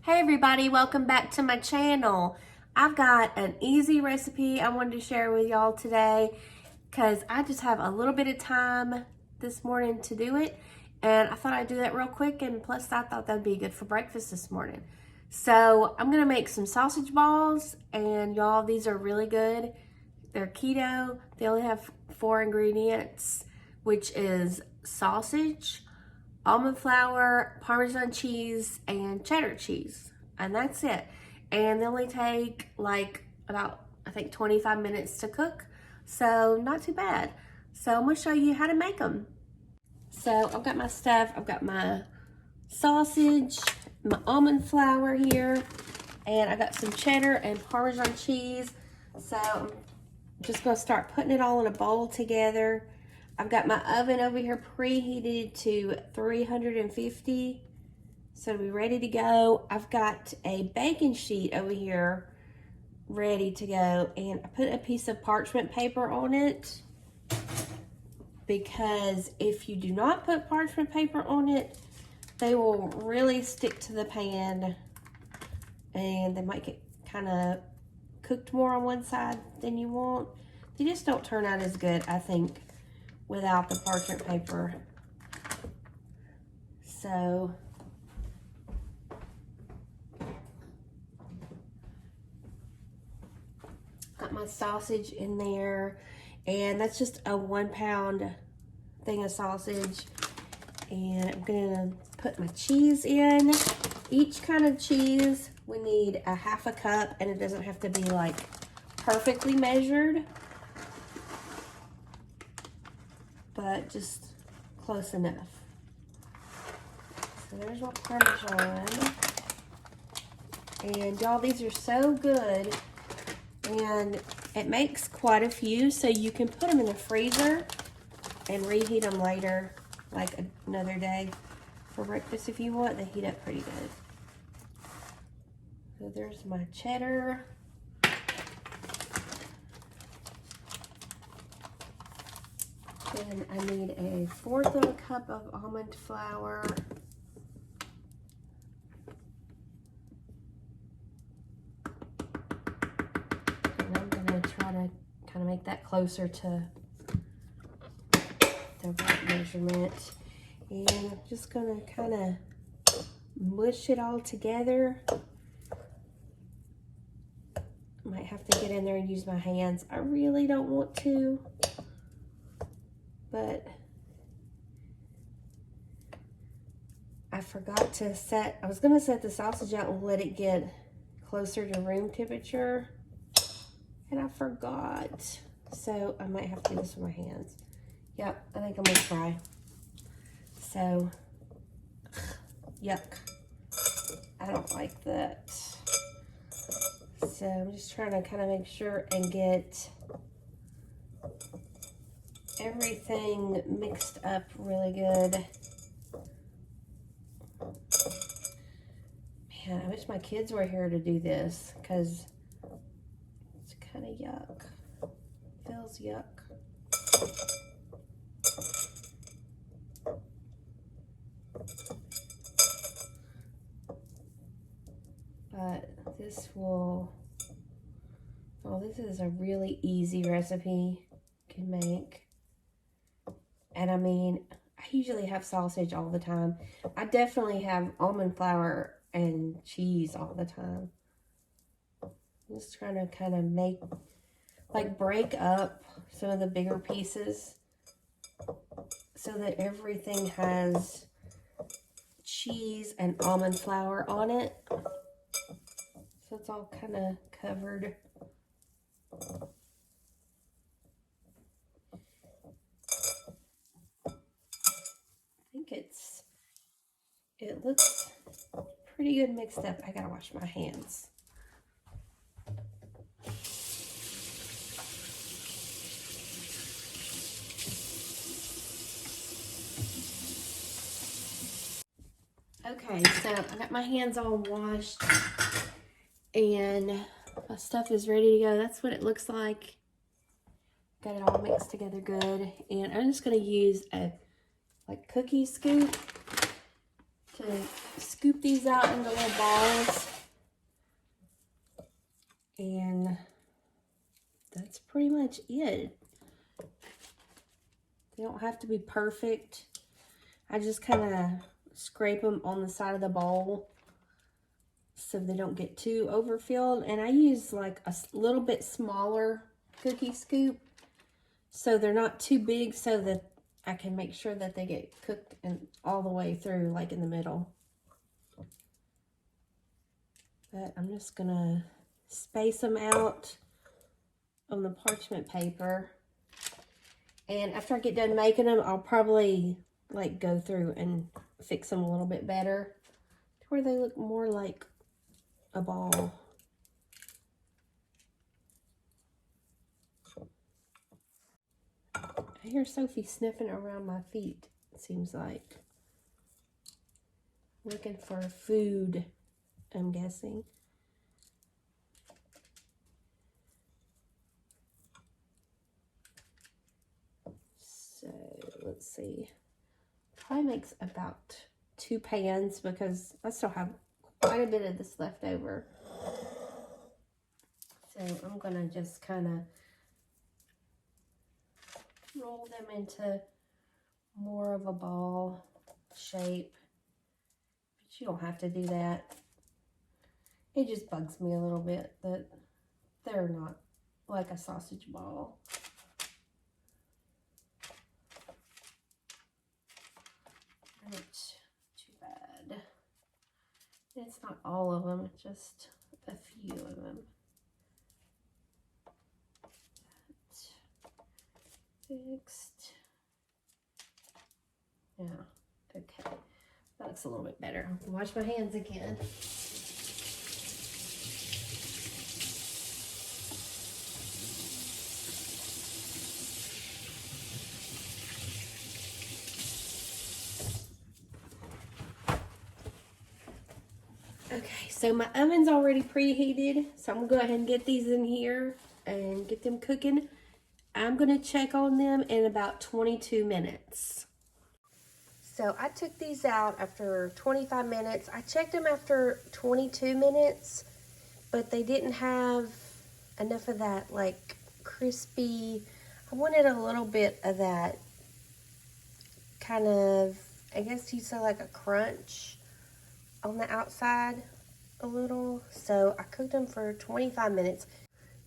Hey everybody, welcome back to my channel. I've got an easy recipe I wanted to share with y'all today because I just have a little bit of time this morning to do it, and I thought I'd do that real quick, and plus I thought that'd be good for breakfast this morning. So I'm gonna make some sausage balls, and y'all, these are really good. They're keto. They only have 4 ingredients, which is sausage, almond flour, Parmesan cheese, and cheddar cheese. And that's it. And they only take like about, I think, 25 minutes to cook. So not too bad. So I'm gonna show you how to make them. So I've got my stuff. I've got my sausage, my almond flour here, and I got some cheddar and Parmesan cheese. So I'm just gonna start putting it all in a bowl together. I've got my oven over here preheated to 350, so to be ready to go. I've got a baking sheet over here ready to go, and I put a piece of parchment paper on it because if you do not put parchment paper on it, they will really stick to the pan and they might get kind of cooked more on one side than you want. They just don't turn out as good, I think, without the parchment paper. So got my sausage in there, and that's just a 1 pound thing of sausage. And I'm gonna put my cheese in. Each kind of cheese, we need a 1/2 cup, and it doesn't have to be like perfectly measured, but just close enough. So there's my Parmesan. And y'all, these are so good. And it makes quite a few, so you can put them in the freezer and reheat them later, like another day for breakfast if you want. They heat up pretty good. So there's my cheddar. And I need a 1/4 of a cup of almond flour. And I'm gonna try to kind of make that closer to the right measurement. And I'm just gonna kind of mush it all together. Might have to get in there and use my hands. I really don't want to, but I forgot to set, I was gonna set the sausage out and let it get closer to room temperature, and I forgot. So I might have to do this with my hands. Yep, I think I'm gonna try. So, yuck. I don't like that. So I'm just trying to kind of make sure and get everything mixed up really good. Man, I wish my kids were here to do this because it's kind of yuck. Feels yuck. But this will, oh, this is a really easy recipe you can make. And I mean, I usually have sausage all the time. I definitely have almond flour and cheese all the time. I'm just trying to kind of make, like, break up some of the bigger pieces so that everything has cheese and almond flour on it. So it's all kind of covered. I think it looks pretty good mixed up. I gotta wash my hands. Okay, so I got my hands all washed and my stuff is ready to go. That's what it looks like. Got it all mixed together good. And I'm just gonna use a cookie scoop to scoop these out into little balls. And that's pretty much it. They don't have to be perfect. I just kind of scrape them on the side of the bowl so they don't get too overfilled. And I use like a little bit smaller cookie scoop so they're not too big, so that I can make sure that they get cooked and all the way through, like in the middle. But I'm just gonna space them out on the parchment paper. And after I get done making them, I'll probably like go through and fix them a little bit better to where they look more like a ball. I hear Sophie sniffing around my feet, it seems like. Looking for food, I'm guessing. So, let's see. Probably makes about 2 pans because I still have quite a bit of this left over. So, I'm going to just kind of roll them into more of a ball shape. But you don't have to do that. It just bugs me a little bit that they're not like a sausage ball. Not too bad. It's not all of them, just a few of them. Fixed. Yeah, okay. That looks a little bit better. Wash my hands again. Okay, so my oven's already preheated, so I'm gonna go ahead and get these in here and get them cooking. I'm gonna check on them in about 22 minutes. So I took these out after 25 minutes. I checked them after 22 minutes, but they didn't have enough of that like crispy. I wanted a little bit of that kind of, I guess you'd say like a crunch on the outside a little. So I cooked them for 25 minutes.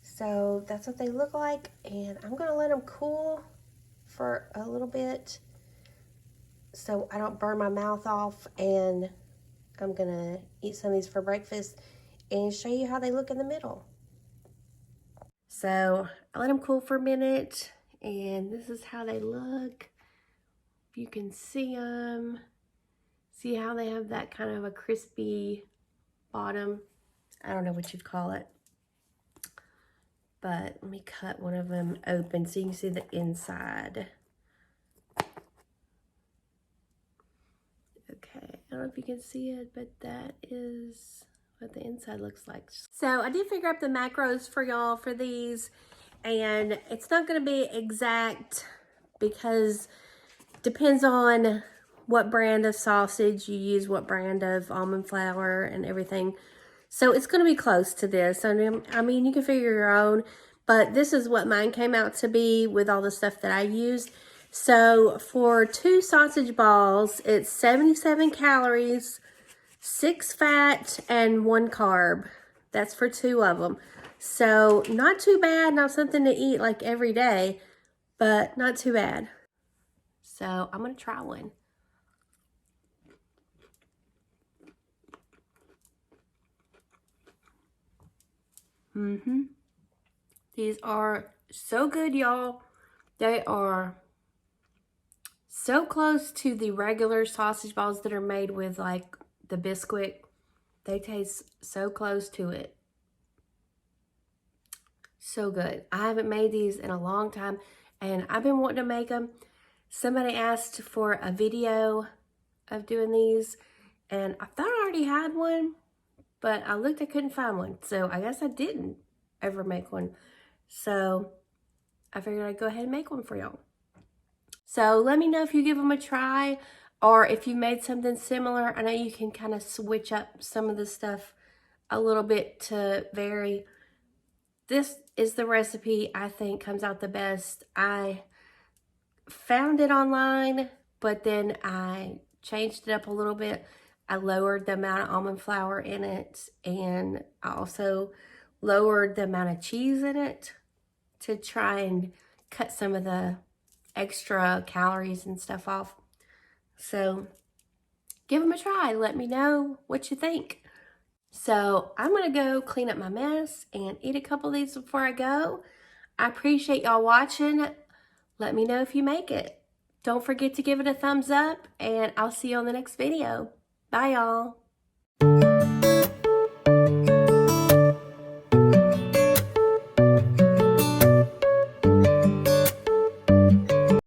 So that's what they look like, and I'm gonna let them cool for a little bit so I don't burn my mouth off, and I'm gonna eat some of these for breakfast and show you how they look in the middle. So I let them cool for a minute, and this is how they look. If you can see them, see how they have that kind of a crispy bottom. I don't know what you'd call it. But let me cut one of them open so you can see the inside. Okay, I don't know if you can see it, but that is what the inside looks like. So I did figure out the macros for y'all for these, and it's not going to be exact because it depends on what brand of sausage you use, what brand of almond flour and everything. So it's going to be close to this. I mean, you can figure your own, but this is what mine came out to be with all the stuff that I used. So for 2 sausage balls, it's 77 calories, 6 fat, and 1 carb. That's for 2 of them. So not too bad, not something to eat like every day, but not too bad. So I'm going to try one. These are so good, y'all. They are so close to the regular sausage balls that are made with like the Bisquick. They taste so close to it. So good. I haven't made these in a long time, and I've been wanting to make them. Somebody asked for a video of doing these, and I thought I already had one, but I looked, I couldn't find one. So I guess I didn't ever make one. So I figured I'd go ahead and make one for y'all. So let me know if you give them a try. Or if you made something similar, I know you can kind of switch up some of the stuff a little bit to vary. This is the recipe I think comes out the best. I found it online, but then I changed it up a little bit. I lowered the amount of almond flour in it, and I also lowered the amount of cheese in it to try and cut some of the extra calories and stuff off. So give them a try. Let me know what you think. So I'm going to go clean up my mess and eat a couple of these before I go. I appreciate y'all watching. Let me know if you make it. Don't forget to give it a thumbs up, and I'll see you on the next video. Bye, y'all.